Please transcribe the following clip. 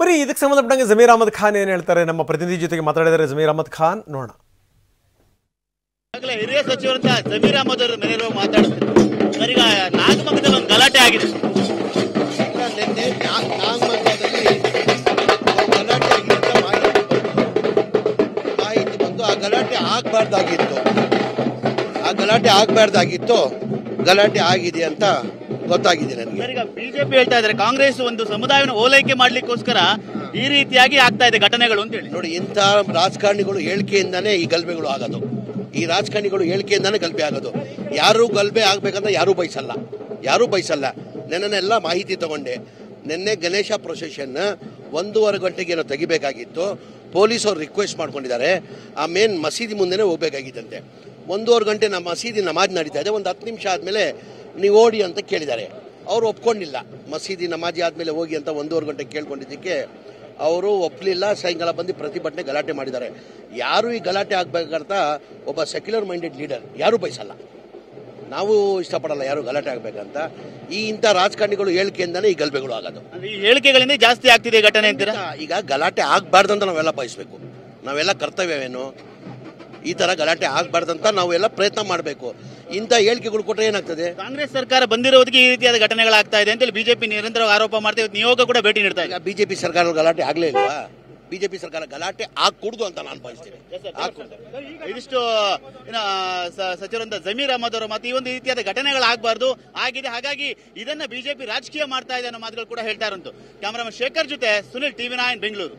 ಬರೀ ಇದಕ್ಕೆ ಸಂಬಂಧಪಟ್ಟಂಗೆ ಜಮೀರ್ ಅಹಮದ್ ಖಾನ್ ಏನು ಹೇಳ್ತಾರೆ ನಮ್ಮ ಪ್ರತಿನಿಧಿ ಜೊತೆಗೆ ಮಾತಾಡಿದರೆ ಜಮೀರ್ ಅಹಮದ್ ಖಾನ್ ನೋಡೋಣ. ಹಿರಿಯ ಸಚಿವರಂತ ಜಮೀರ್ ಅಹಮದ್ ಅವರ ಮೇಲೆ ಮಾತಾಡ್ತಾರೆ. ಈಗ ನಾಗಮಂಗಲದಲ್ಲಿ ಒಂದು ಗಲಾಟೆ ಆಗಿದೆ. ನಿನ್ನೆ ನಾಗಮಂಗಲದಲ್ಲಿ ಗಲಾಟೆ ಆಗಿದೆ ಅಂತ ಮಾಹಿತಿ ಬಂದು ಆ ಗಲಾಟೆ ಆಗಬಾರ್ದಾಗಿತ್ತು. ಗಲಾಟೆ ಆಗಿದೆ ಅಂತ ಗೊತ್ತಾಗಿದೆ ನನಗೆ. ಈಗ ಬಿಜೆಪಿ ಹೇಳ್ತಾ ಇದ್ದಾರೆ ಕಾಂಗ್ರೆಸ್ ಒಂದು ಸಮುದಾಯವನ್ನು ಓಲೈಕೆ ಮಾಡ್ಲಿಕ್ಕೋಸ್ಕರ ಈ ರೀತಿಯಾಗಿ ಆಗ್ತಾ ಇದೆ ಘಟನೆಗಳು ಅಂತ ಹೇಳಿ. ನೋಡಿ, ಇಂಥ ರಾಜಕಾರಣಿಗಳು ಹೇಳಿಕೆಯಿಂದಾನೇ ಈ ಗಲಭೆಗಳು ಆಗೋದು. ಈ ರಾಜಕಾರಣಿಗಳು ಹೇಳಿಕೆಯಿಂದಾನೇ ಗಲಭೆ ಆಗೋದು. ಯಾರು ಗಲಭೆ ಆಗ್ಬೇಕಂತ ಯಾರೂ ಬಯಸಲ್ಲ. ನೆನ್ನೆಲ್ಲ ಮಾಹಿತಿ ತಗೊಂಡೆ. ನಿನ್ನೆ ಗಣೇಶ ಪ್ರೊಸೆಷನ್ 1:30 ಗಂಟೆಗೆ ಏನೋ ತೆಗಿಬೇಕಾಗಿತ್ತು. ಪೊಲೀಸರು ರಿಕ್ವೆಸ್ಟ್ ಮಾಡ್ಕೊಂಡಿದ್ದಾರೆ. ಆ ಮೇನ್ ಮಸೀದಿ ಮುಂದೆನೇ ಹೋಗ್ಬೇಕಾಗಿತ್ತಂತೆ. 1:30 ಗಂಟೆ ನಮ್ಮ ಮಸೀದಿ ನಮಾಜ್ ನಡೀತಾ ಇದೆ. ಒಂದು 10 ನಿಮಿಷ ಆದಮೇಲೆ ನೀವು ಓಡಿ ಅಂತ ಕೇಳಿದ್ದಾರೆ. ಅವರು ಒಪ್ಕೊಂಡಿಲ್ಲ. ಮಸೀದಿ ನಮಾಜಿ ಆದಮೇಲೆ ಹೋಗಿ ಅಂತ 1:30 ಗಂಟೆ ಕೇಳ್ಕೊಂಡಿದ್ದಕ್ಕೆ ಅವರು ಒಪ್ಪಲಿಲ್ಲ. ಸಾಯಂಕಾಲ ಬಂದು ಪ್ರತಿಭಟನೆ ಗಲಾಟೆ ಮಾಡಿದ್ದಾರೆ. ಯಾರು ಈ ಗಲಾಟೆ ಆಗ್ಬೇಕಂತ ಒಬ್ಬ ಸೆಕ್ಯುಲರ್ ಮೈಂಡೆಡ್ ಲೀಡರ್ ಯಾರೂ ಬಯಸಲ್ಲ. ನಾವು ಇಷ್ಟಪಡಲ್ಲ ಯಾರು ಗಲಾಟೆ ಆಗ್ಬೇಕಂತ. ಇಂಥ ರಾಜಕಾರಣಿಗಳು ಹೇಳಿಕೆಯಿಂದಾನೇ ಈ ಗಲಭೆಗಳು ಆಗೋದು. ಈ ಹೇಳಿಕೆಗಳಿಂದ ಜಾಸ್ತಿ ಆಗ್ತಿದೆ ಘಟನೆ ಅಂತೀರಾ? ಈಗ ಗಲಾಟೆ ಆಗಬಾರ್ದಂತ ನಾವೆಲ್ಲ ಬಯಸಬೇಕು. ನಾವೆಲ್ಲ ಕರ್ತವ್ಯವೇನು, ಈ ತರ ಗಲಾಟೆ ಆಗಬಾರ್ದಂತ ನಾವೆಲ್ಲ ಪ್ರಯತ್ನ ಮಾಡಬೇಕು. ಇಂಥ ಹೇಳಿಕೆಗಳು ಕೊಟ್ಟರೆ ಏನಾಗ್ತದೆ? ಕಾಂಗ್ರೆಸ್ ಸರ್ಕಾರ ಬಂದಿರೋದಕ್ಕೆ ಈ ರೀತಿಯಾದ ಘಟನೆಗಳಾಗ್ತಾ ಇದೆ ಅಂತ ಬಿಜೆಪಿ ನಿರಂತರವಾಗಿ ಆರೋಪ ಮಾಡ್ತಾ ಇದೆ. ನಿಯೋಗ ಕೂಡ ಭೇಟಿ ನೀಡ್ತಾ ಇದೆ. ಬಿಜೆಪಿ ಸರ್ಕಾರ ಗಲಾಟೆ ಆಗಲೇ ಇಲ್ವಾ? ಬಿಜೆಪಿ ಸರ್ಕಾರ ಗಲಾಟೆ ಆಗಕೂಡದು ಅಂತ ನಾನು ಭಾವಿಸ್ತೀನಿ. ಇದಿಷ್ಟು ಸಚಿವರಂತ ಜಮೀರ್ ಅಹಮದ್ ಅವರ ಮಾತು. ಈ ಒಂದು ರೀತಿಯಾದ ಘಟನೆಗಳಾಗಬಾರ್ದು ಆಗಿದೆ, ಹಾಗಾಗಿ ಇದನ್ನ ಬಿಜೆಪಿ ರಾಜಕೀಯ ಮಾಡ್ತಾ ಇದೆ ಅನ್ನೋ ಮಾತುಗಳು ಕೂಡ ಹೇಳ್ತಾ ಇರೋದು. ಕ್ಯಾಮರಾಮನ್ ಶೇಖರ್ ಜೊತೆ ಸುನಿಲ್, TV9 ಬೆಂಗಳೂರು.